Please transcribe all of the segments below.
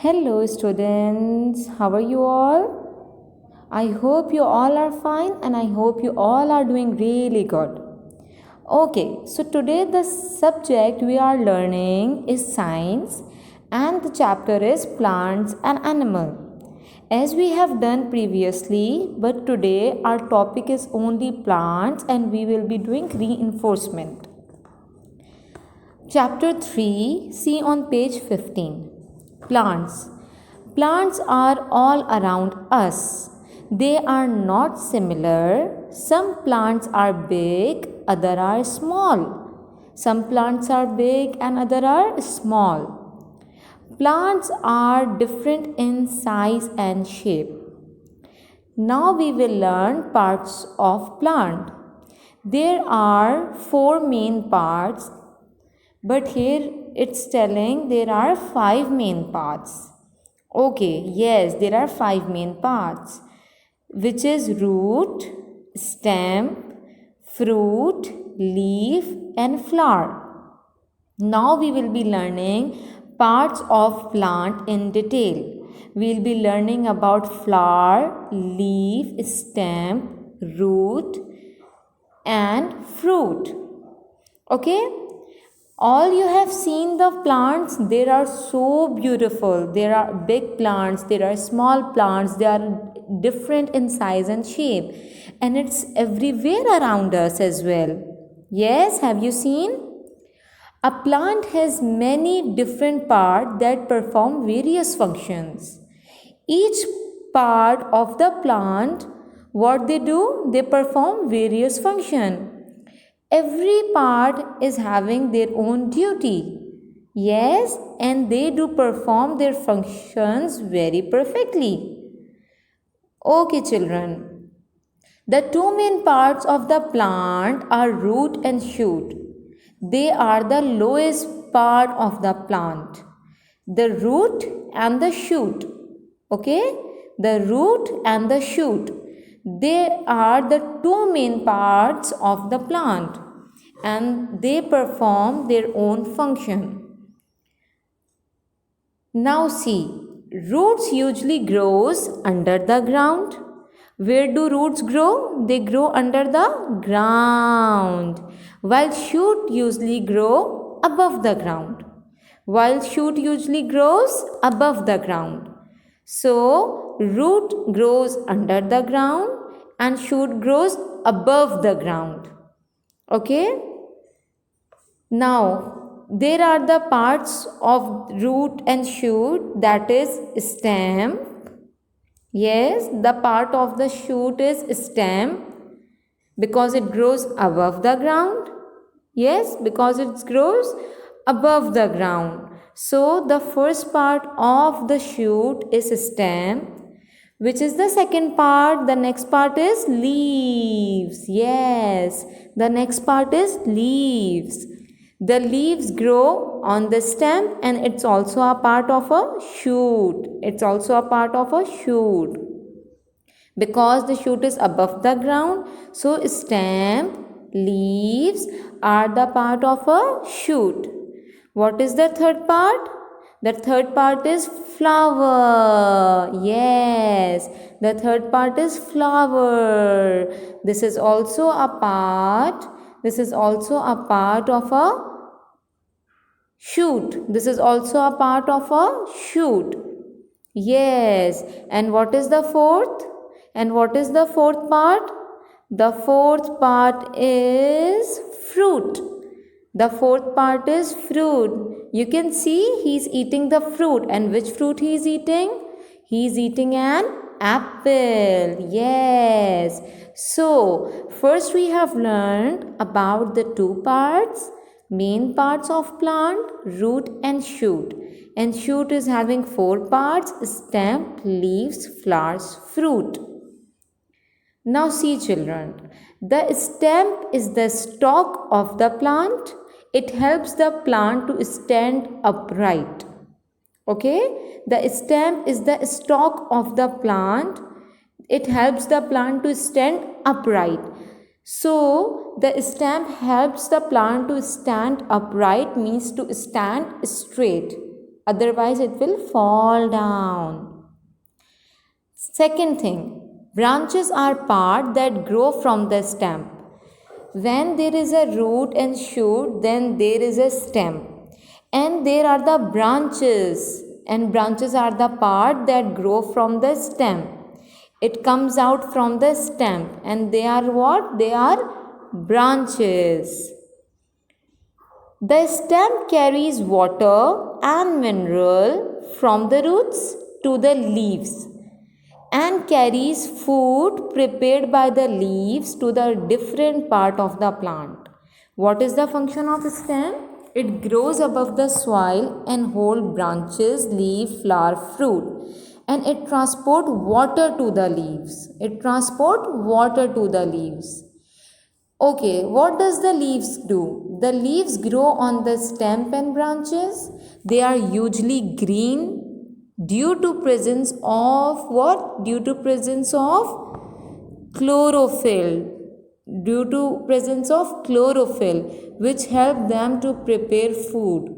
Hello, students. How are you all? I hope you all are fine and I hope you all are doing really good. Okay, so today the subject we are learning is science and the chapter is plants and animal. As we have done previously, but today our topic is only plants and we will be doing reinforcement. Chapter 3, see on page 15. Plants. Plants are all around us. They are not similar. Some plants are big, other are small. Some plants are big and other are small. Plants are different in size and shape. Now we will learn parts of plant. There are 4 main parts, but here it's telling there are 5 main parts. Okay, yes, there are 5 main parts, which is root, stem, fruit, leaf and flower. Now we will be learning parts of plant in detail. We will be learning about flower, leaf, stem, root and fruit. Okay? All you have seen the plants, they are so beautiful. There are big plants, there are small plants, they are different in size and shape. And it's everywhere around us as well. Yes, have you seen? A plant has many different parts that perform various functions. Each part of the plant, what they do? They perform various functions. Every part is having their own duty. Yes, and they do perform their functions very perfectly. Okay, children. The 2 main parts of the plant are root and shoot. They are the lowest part of the plant. The root and the shoot. Okay? The root and the shoot. They are the 2 main parts of the plant and they perform their own function. Now see, roots usually grows under the ground. Where do roots grow? They grow under the ground. While shoot usually grow above the ground. While shoot usually grows above the ground. So, root grows under the ground and shoot grows above the ground. Okay? Now, there are the parts of root and shoot, that is stem. Yes, the part of the shoot is stem because it grows above the ground. Yes, because it grows above the ground. So, the first part of the shoot is stem, which is the second part. The next part is leaves. Yes, the next part is leaves. The leaves grow on the stem and it's also a part of a shoot. It's also a part of a shoot. Because the shoot is above the ground, so stem, leaves are the part of a shoot. What is the third part? The third part is flower. Yes, the third part is flower. This is also a part. This is also a part of a shoot. This is also a part of a shoot. Yes. And what is the fourth? And what is the fourth part? The fourth part is fruit. The fourth part is fruit. You can see he is eating the fruit. And which fruit he is eating? He is eating an apple. Yes. So, first we have learned about the 2 parts. Main parts of plant, root and shoot. And shoot is having 4 parts: stem, leaves, flowers, fruit. Now see children, the stem is the stalk of the plant. It helps the plant to stand upright. Okay, the stem is the stalk of the plant. It helps the plant to stand upright. So, the stem helps the plant to stand upright, means to stand straight. otherwise it will fall down. Second thing, branches are part that grow from the stem. When there is a root and shoot, then there is a stem. And there are the branches, and branches are the part that grow from the stem. It comes out from the stem, and they are what? They are branches. The stem carries water and mineral from the roots to the leaves and carries food prepared by the leaves to the different part of the plant. What is the function of stem? It grows above the soil and hold branches, leaf, flower, fruit, and it transport water to the leaves. Okay, what does the leaves do? The leaves grow on the stem and branches. They are usually green due to presence of what? Due to presence of chlorophyll. Which help them to prepare food.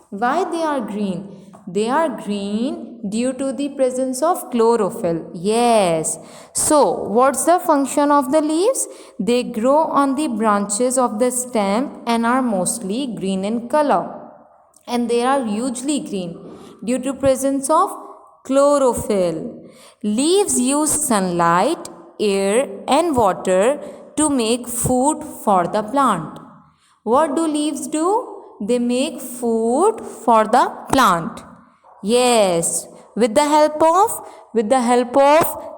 Why they are green? They are green due to the presence of chlorophyll. Yes. So, what's the function of the leaves? They grow on the branches of the stem and are mostly green in color. And they are usually green due to presence of chlorophyll. Leaves use sunlight, air and water to make food for the plant. What do leaves do? They make food for the plant. Yes, with the help of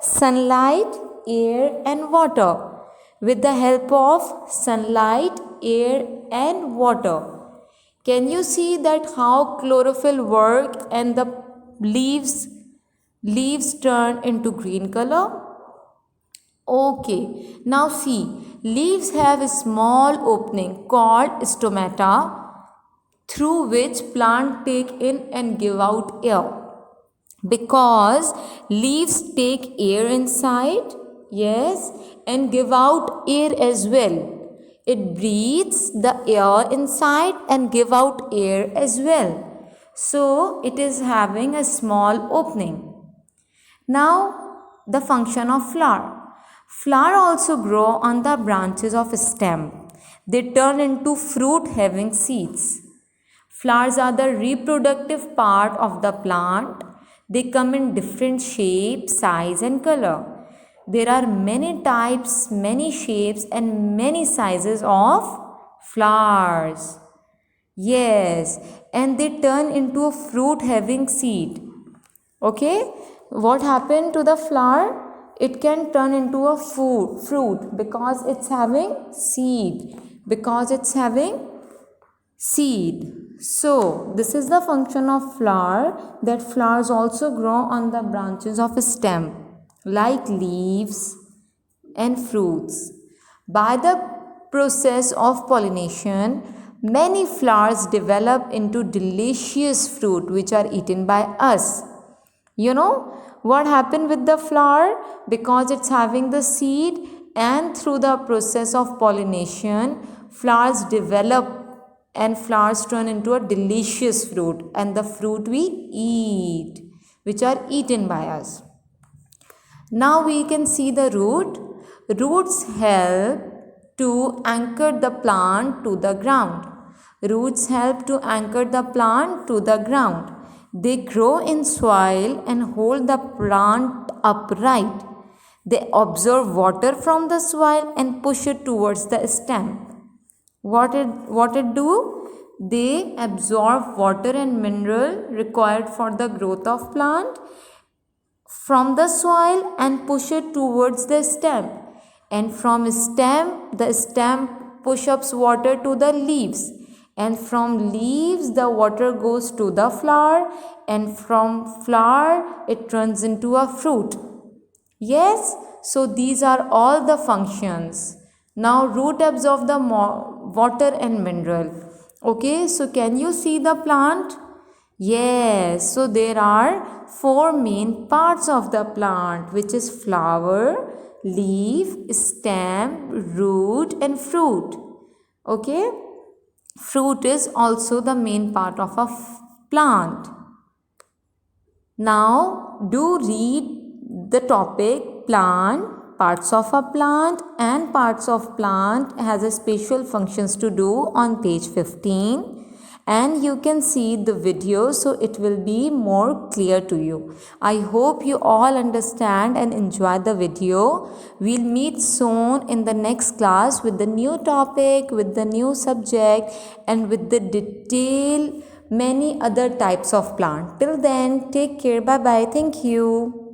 sunlight, air and water. Can you see that how chlorophyll work and the leaves turn into green color? Okay, now see, leaves have a small opening called stomata through which plant take in and give out air. Because leaves take air inside, yes, and give out air as well. It breathes the air inside and give out air as well. So, it is having a small opening. Now, the function of flower. Flower also grow on the branches of stem. They turn into fruit having seeds. Flowers are the reproductive part of the plant. They come in different shape, size and color. There are many types, many shapes and many sizes of flowers. Yes, and they turn into a fruit having seed. Okay, what happened to the flower? It can turn into a fruit because it's having seed. So, this is the function of flower, that flowers also grow on the branches of a stem like leaves and fruits. By the process of pollination, many flowers develop into delicious fruit which are eaten by us. You know what happened with the flower? Because it's having the seed, and through the process of pollination, flowers develop and flowers turn into a delicious fruit, and the fruit we eat, which are eaten by us. Now we can see the root. Roots help to anchor the plant to the ground. They grow in soil and hold the plant upright. They absorb water from the soil and push it towards the stem. What it do? They absorb water and mineral required for the growth of plant from the soil and push it towards the stem. And from stem, the stem push ups water to the leaves. And from leaves, the water goes to the flower. And from flower, it turns into a fruit. Yes, so these are all the functions. Now root absorb the water and mineral. Okay, so can you see the plant? Yes, so there are 4 main parts of the plant, which is flower, leaf, stem, root and fruit. Okay, fruit is also the main part of a plant. Now do read the topic plant, parts of a plant and parts of plant has a special functions to do on page 15, and you can see the video so it will be more clear to you. I hope you all understand and enjoy the video. We'll meet soon in the next class with the new topic, with the new subject and with the detail many other types of plant. Till then, take care. Bye bye. Thank you.